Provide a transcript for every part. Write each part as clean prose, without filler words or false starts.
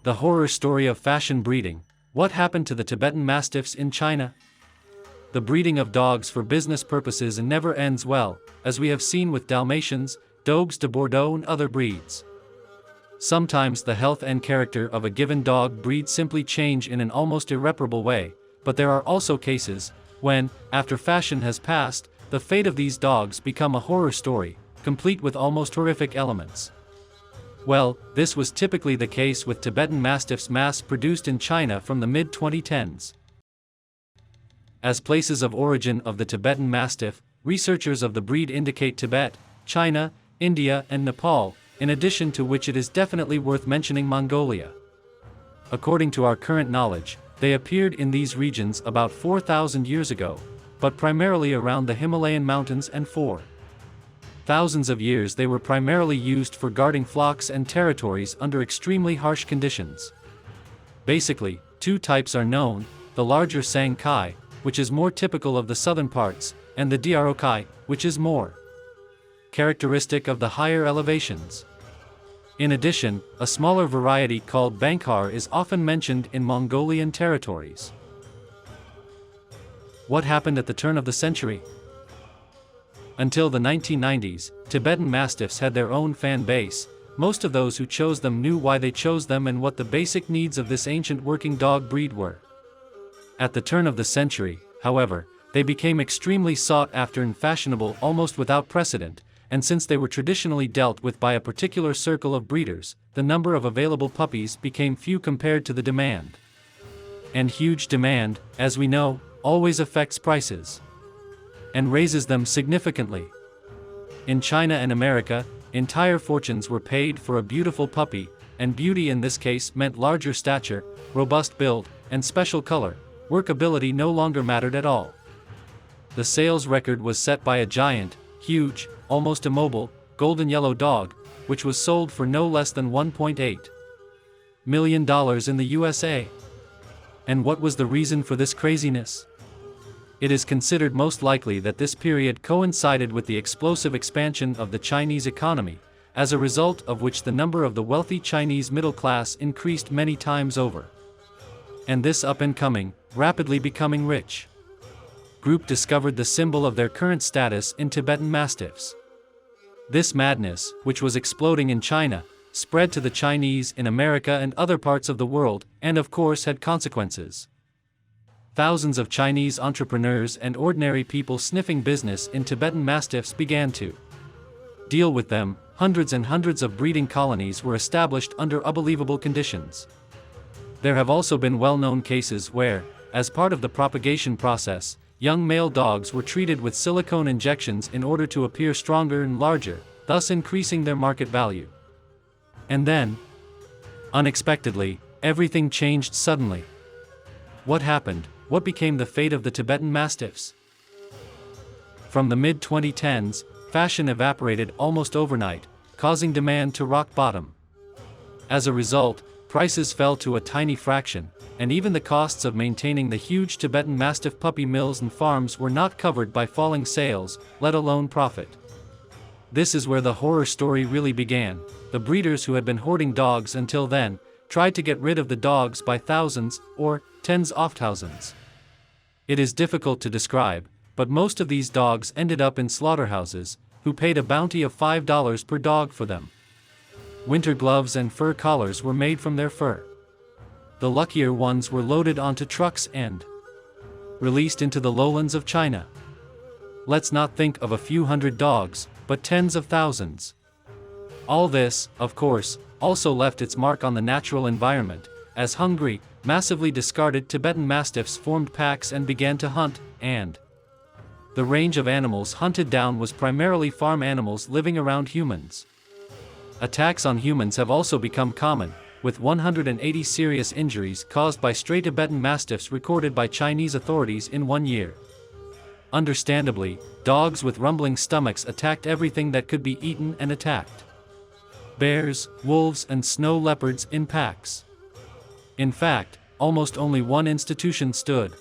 The horror story of fashion breeding. What happened to the Tibetan Mastiffs in China? The breeding of dogs for business purposes never ends well, as we have seen with Dalmatians, Dogues de Bordeaux and other breeds. Sometimes the health and character of a given dog breed simply change in an almost irreparable way, but there are also cases when, after fashion has passed, the fate of these dogs become a horror story, complete with almost horrific elements. Well, this was typically the case with Tibetan Mastiffs mass-produced in China from the mid-2010s. As places of origin of the Tibetan Mastiff, researchers of the breed indicate Tibet, China, India and Nepal, in addition to which it is definitely worth mentioning Mongolia. According to our current knowledge, they appeared in these regions about 4,000 years ago, but primarily around the Himalayan mountains, and for thousands of years they were primarily used for guarding flocks and territories under extremely harsh conditions. Basically, two types are known: the larger Sang Kai, which is more typical of the southern parts, and the Dro Kai, which is more characteristic of the higher elevations. In addition, a smaller variety called Bankhar is often mentioned in Mongolian territories. What happened at the turn of the century? Until the 1990s, Tibetan Mastiffs had their own fan base. Most of those who chose them knew why they chose them and what the basic needs of this ancient working dog breed were. At the turn of the century, however, they became extremely sought after and fashionable almost without precedent, and since they were traditionally dealt with by a particular circle of breeders, the number of available puppies became few compared to the demand. And huge demand, as we know, always affects prices and raises them significantly. In China and America, entire fortunes were paid for a beautiful puppy, and beauty in this case meant larger stature, robust build, and special color. Workability no longer mattered at all. The sales record was set by a giant, huge, almost immobile, golden yellow dog, which was sold for no less than $1.8 million in the USA. And what was the reason for this craziness? It is considered most likely that this period coincided with the explosive expansion of the Chinese economy, as a result of which the number of the wealthy Chinese middle class increased many times over. And this up-and-coming, rapidly becoming rich group discovered the symbol of their current status in Tibetan Mastiffs. This madness, which was exploding in China, spread to the Chinese in America and other parts of the world, and of course had consequences. Thousands of Chinese entrepreneurs and ordinary people sniffing business in Tibetan Mastiffs began to deal with them. Hundreds and hundreds of breeding colonies were established under unbelievable conditions. There have also been well-known cases where, as part of the propagation process, young male dogs were treated with silicone injections in order to appear stronger and larger, thus increasing their market value. And then, unexpectedly, everything changed suddenly. What happened? What became the fate of the Tibetan Mastiffs? From the mid-2010s, fashion evaporated almost overnight, causing demand to rock bottom. As a result, prices fell to a tiny fraction, and even the costs of maintaining the huge Tibetan Mastiff puppy mills and farms were not covered by falling sales, let alone profit. This is where the horror story really began. The breeders who had been hoarding dogs until then tried to get rid of the dogs by thousands, or tens of thousands. It is difficult to describe, but most of these dogs ended up in slaughterhouses, who paid a bounty of $5 per dog for them. Winter gloves and fur collars were made from their fur. The luckier ones were loaded onto trucks and released into the lowlands of China. Let's not think of a few hundred dogs, but tens of thousands. All this, of course, also left its mark on the natural environment, as hungry, massively discarded Tibetan Mastiffs formed packs and began to hunt, and the range of animals hunted down was primarily farm animals living around humans. Attacks on humans have also become common, with 180 serious injuries caused by stray Tibetan Mastiffs recorded by Chinese authorities in 1 year. Understandably, dogs with rumbling stomachs attacked everything that could be eaten and attacked bears, wolves and snow leopards in packs. In fact, almost only one institution stood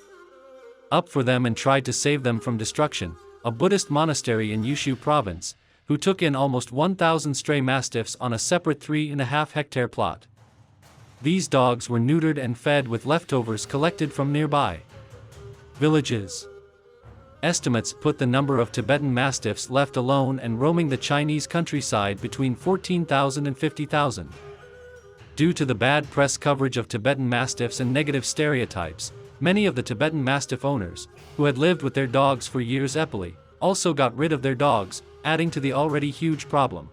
up for them and tried to save them from destruction, a Buddhist monastery in Yushu province, who took in almost 1,000 stray mastiffs on a separate 3.5-hectare plot. These dogs were neutered and fed with leftovers collected from nearby villages. Estimates put the number of Tibetan Mastiffs left alone and roaming the Chinese countryside between 14,000 and 50,000. Due to the bad press coverage of Tibetan Mastiffs and negative stereotypes, many of the Tibetan Mastiff owners, who had lived with their dogs for years epily, also got rid of their dogs, adding to the already huge problem.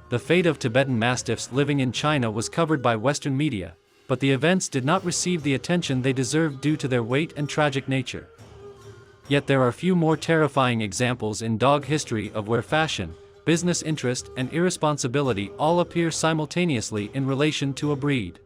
The fate of Tibetan Mastiffs living in China was covered by Western media, but the events did not receive the attention they deserved due to their weight and tragic nature. Yet there are few more terrifying examples in dog history of where fashion, business interest and irresponsibility all appear simultaneously in relation to a breed.